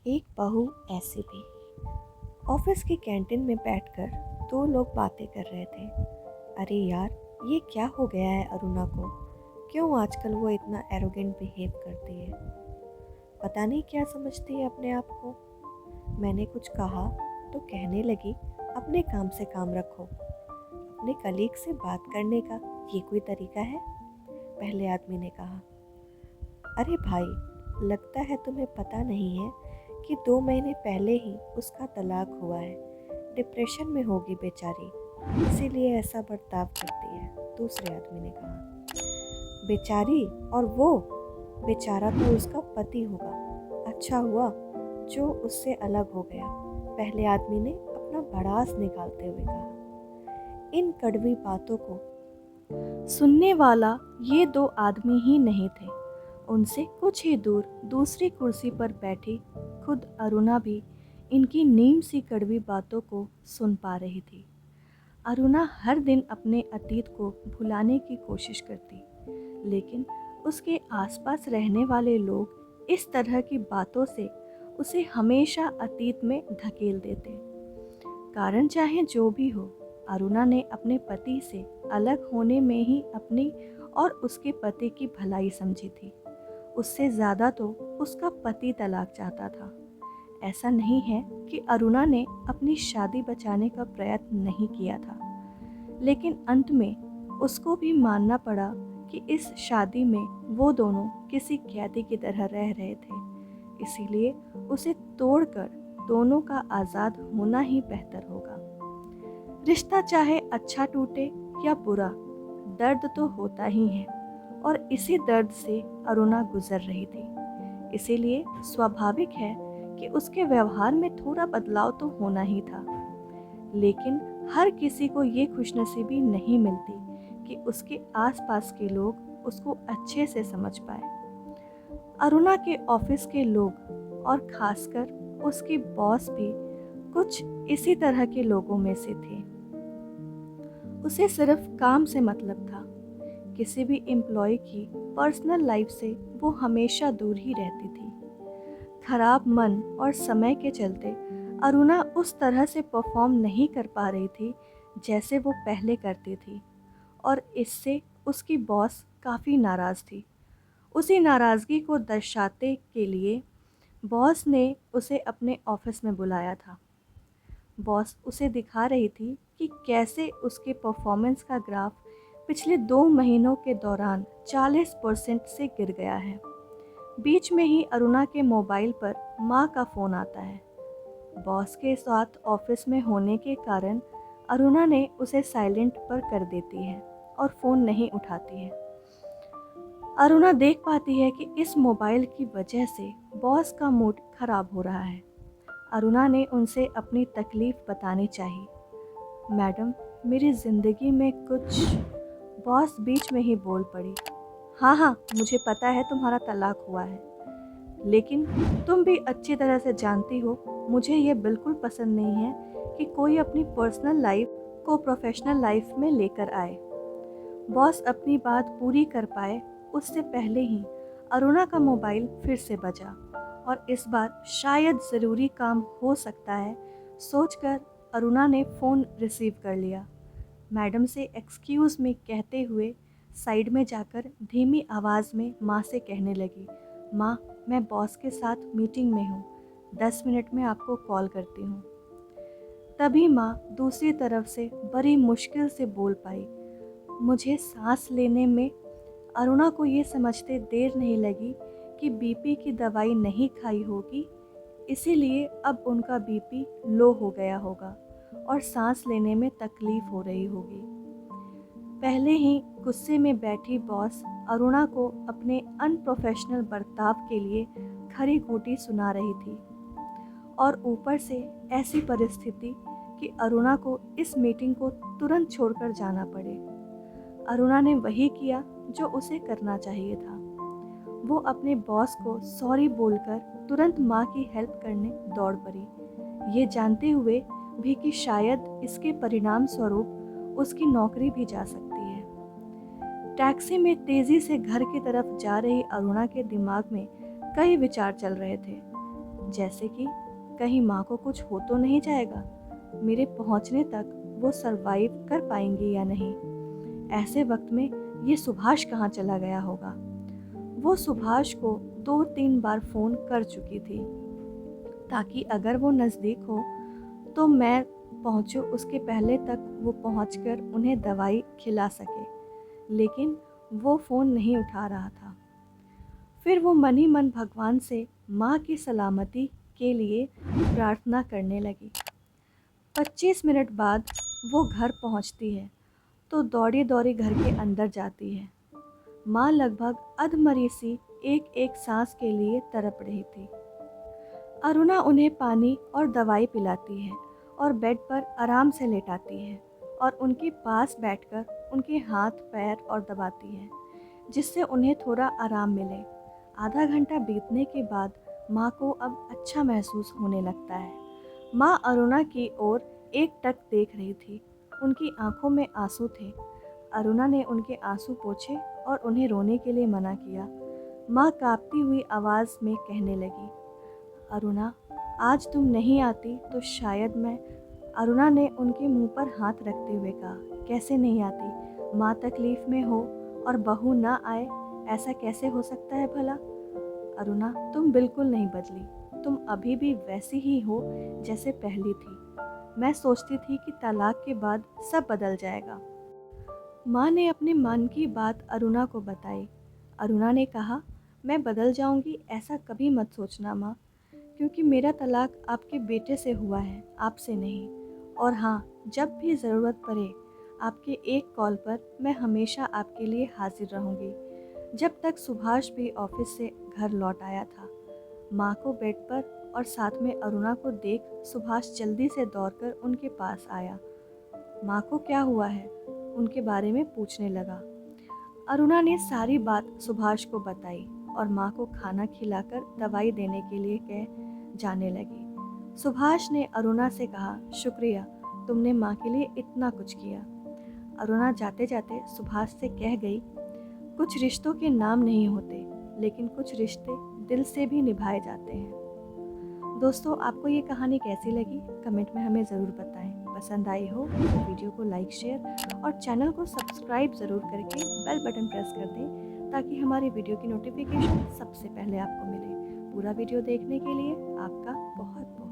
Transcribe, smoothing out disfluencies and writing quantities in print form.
एक बहू ऐसी भी। ऑफिस की कैंटीन में बैठकर दो लोग बातें कर रहे थे। अरे यार, ये क्या हो गया है अरुणा को? क्यों आजकल वो इतना एरोगेंट बिहेव करती है? पता नहीं क्या समझती है अपने आप को। मैंने कुछ कहा तो कहने लगी, अपने काम से काम रखो। अपने कलीग से बात करने का ये कोई तरीका है? पहले आदमी ने कहा। अरे भाई, लगता है तुम्हें पता नहीं है कि 2 महीने पहले ही उसका तलाक हुआ है। डिप्रेशन में होगी बेचारी, इसीलिए ऐसा बर्ताव करती है। दूसरे आदमी ने कहा। बेचारी? और वो बेचारा तो उसका पति होगा। अच्छा हुआ जो उससे अलग हो गया, पहले आदमी ने अपना भड़ास निकालते हुए कहा। इन कड़वी बातों को सुनने वाला ये दो आदमी ही नहीं थे। उनसे कुछ ही दूर दूसरी कुर्सी पर बैठी खुद अरुणा भी इनकी नीम सी कड़वी बातों को सुन पा रही थी। अरुणा हर दिन अपने अतीत को भुलाने की कोशिश करती, लेकिन उसके आसपास रहने वाले लोग इस तरह की बातों से उसे हमेशा अतीत में धकेल देते। कारण चाहे जो भी हो, अरुणा ने अपने पति से अलग होने में ही अपनी और उसके पति की भलाई समझी थी। उससे ज़्यादा तो उसका पति तलाक चाहता था। ऐसा नहीं है कि अरुणा ने अपनी शादी बचाने का प्रयत्न नहीं किया था, लेकिन अंत में उसको भी मानना पड़ा कि इस शादी में वो दोनों किसी कैदी की तरह रह रहे थे। इसीलिए उसे तोड़कर दोनों का आज़ाद होना ही बेहतर होगा। रिश्ता चाहे अच्छा टूटे या बुरा, दर्द तो होता ही है, और इसी दर्द से अरुणा गुजर रही थी। इसीलिए स्वाभाविक है कि उसके व्यवहार में थोड़ा बदलाव तो होना ही था। लेकिन हर किसी को ये खुशनसीबी नहीं मिलती कि उसके आसपास के लोग उसको अच्छे से समझ पाए। अरुणा के ऑफिस के लोग और खासकर उसके बॉस भी कुछ इसी तरह के लोगों में से थे। उसे सिर्फ काम से मतलब था। किसी भी एम्प्लॉय की पर्सनल लाइफ से वो हमेशा दूर ही रहती थी। खराब मन और समय के चलते अरुणा उस तरह से परफॉर्म नहीं कर पा रही थी जैसे वो पहले करती थी, और इससे उसकी बॉस काफ़ी नाराज़ थी। उसी नाराज़गी को दर्शाते के लिए बॉस ने उसे अपने ऑफिस में बुलाया था। बॉस उसे दिखा रही थी कि कैसे उसके परफॉर्मेंस का ग्राफ पिछले 2 महीनों के दौरान 40% से गिर गया है। बीच में ही अरुणा के मोबाइल पर माँ का फ़ोन आता है। बॉस के साथ ऑफिस में होने के कारण अरुणा ने उसे साइलेंट पर कर देती है और फ़ोन नहीं उठाती है। अरुणा देख पाती है कि इस मोबाइल की वजह से बॉस का मूड खराब हो रहा है। अरुणा ने उनसे अपनी तकलीफ़ बतानी चाहिए। मैडम, मेरी ज़िंदगी में कुछ। बॉस बीच में ही बोल पड़ी। हाँ हाँ, मुझे पता है तुम्हारा तलाक हुआ है, लेकिन तुम भी अच्छी तरह से जानती हो मुझे ये बिल्कुल पसंद नहीं है कि कोई अपनी पर्सनल लाइफ को प्रोफेशनल लाइफ में लेकर आए। बॉस अपनी बात पूरी कर पाए उससे पहले ही अरुणा का मोबाइल फिर से बजा, और इस बार शायद ज़रूरी काम हो सकता है सोचकर अरुणा ने फ़ोन रिसीव कर लिया। मैडम से एक्सक्यूज़ मी कहते हुए साइड में जाकर धीमी आवाज़ में माँ से कहने लगी, माँ, मैं बॉस के साथ मीटिंग में हूँ, 10 मिनट में आपको कॉल करती हूँ। तभी माँ दूसरी तरफ से बड़ी मुश्किल से बोल पाई, मुझे सांस लेने में। अरुणा को ये समझते देर नहीं लगी कि बीपी की दवाई नहीं खाई होगी, इसीलिए अब उनका बीपी लो हो गया होगा और सांस लेने में तकलीफ़ हो रही होगी। पहले ही गुस्से में बैठी बॉस अरुणा को अपने अनप्रोफेशनल बर्ताव के लिए खरी खोटी सुना रही थी, और ऊपर से ऐसी परिस्थिति कि अरुणा को इस मीटिंग को तुरंत छोड़कर जाना पड़े। अरुणा ने वही किया जो उसे करना चाहिए था। वो अपने बॉस को सॉरी बोलकर तुरंत माँ की हेल्प करने दौड़ पड़ी, ये जानते हुए भी कि शायद इसके परिणाम स्वरूप उसकी नौकरी भी जा सकती है। टैक्सी में तेज़ी से घर की तरफ जा रही अरुणा के दिमाग में कई विचार चल रहे थे। जैसे कि कहीं माँ को कुछ हो तो नहीं जाएगा, मेरे पहुँचने तक वो सरवाइव कर पाएंगी या नहीं। ऐसे वक्त में ये सुभाष कहाँ चला गया होगा। वो सुभाष को 2-3 बार फ़ोन कर चुकी थी ताकि अगर वो नज़दीक हो तो मैं पहुँचूँ उसके पहले तक वो पहुँचकर उन्हें दवाई खिला सके, लेकिन वो फ़ोन नहीं उठा रहा था। फिर वो मन ही मन भगवान से माँ की सलामती के लिए प्रार्थना करने लगी। 25 मिनट बाद वो घर पहुँचती है तो दौड़ी दौड़ी घर के अंदर जाती है। माँ लगभग अधमरी सी एक एक सांस के लिए तड़प रही थी। अरुणा उन्हें पानी और दवाई पिलाती है और बेड पर आराम से लेटाती है और उनके पास बैठकर उनके हाथ पैर और दबाती है, जिससे उन्हें थोड़ा आराम मिले। आधा घंटा बीतने के बाद माँ को अब अच्छा महसूस होने लगता है। माँ अरुणा की ओर एकटक देख रही थी। उनकी आंखों में आंसू थे। अरुणा ने उनके आंसू पोंछे और उन्हें रोने के लिए मना किया। माँ कांपती हुई आवाज़ में कहने लगी, अरुणा, आज तुम नहीं आती तो शायद मैं। अरुणा ने उनके मुंह पर हाथ रखते हुए कहा, कैसे नहीं आती? माँ तकलीफ़ में हो और बहू ना आए, ऐसा कैसे हो सकता है भला? अरुणा, तुम बिल्कुल नहीं बदली। तुम अभी भी वैसी ही हो जैसे पहली थी। मैं सोचती थी कि तलाक के बाद सब बदल जाएगा। माँ ने अपने मन की बात अरुणा को बताई। अरुणा ने कहा, मैं बदल जाऊंगी ऐसा कभी मत सोचना माँ, क्योंकि मेरा तलाक आपके बेटे से हुआ है, आपसे नहीं। और हाँ, जब भी ज़रूरत पड़े आपके एक कॉल पर मैं हमेशा आपके लिए हाजिर रहूँगी। जब तक सुभाष भी ऑफिस से घर लौट आया था। माँ को बेड पर और साथ में अरुणा को देख सुभाष जल्दी से दौड़कर उनके पास आया। माँ को क्या हुआ है, उनके बारे में पूछने लगा। अरुणा ने सारी बात सुभाष को बताई और माँ को खाना खिलाकर दवाई देने के लिए कह जाने लगी। सुभाष ने अरुणा से कहा, शुक्रिया, तुमने माँ के लिए इतना कुछ किया। अरुणा जाते जाते सुभाष से कह गई, कुछ रिश्तों के नाम नहीं होते, लेकिन कुछ रिश्ते दिल से भी निभाए जाते हैं। दोस्तों, आपको ये कहानी कैसी लगी कमेंट में हमें ज़रूर बताएं। पसंद आई हो तो वीडियो को लाइक, शेयर और चैनल को सब्सक्राइब ज़रूर करके बेल बटन प्रेस कर दें ताकि हमारी वीडियो की नोटिफिकेशन सबसे पहले आपको मिले। पूरा वीडियो देखने के लिए आपका बहुत बहुत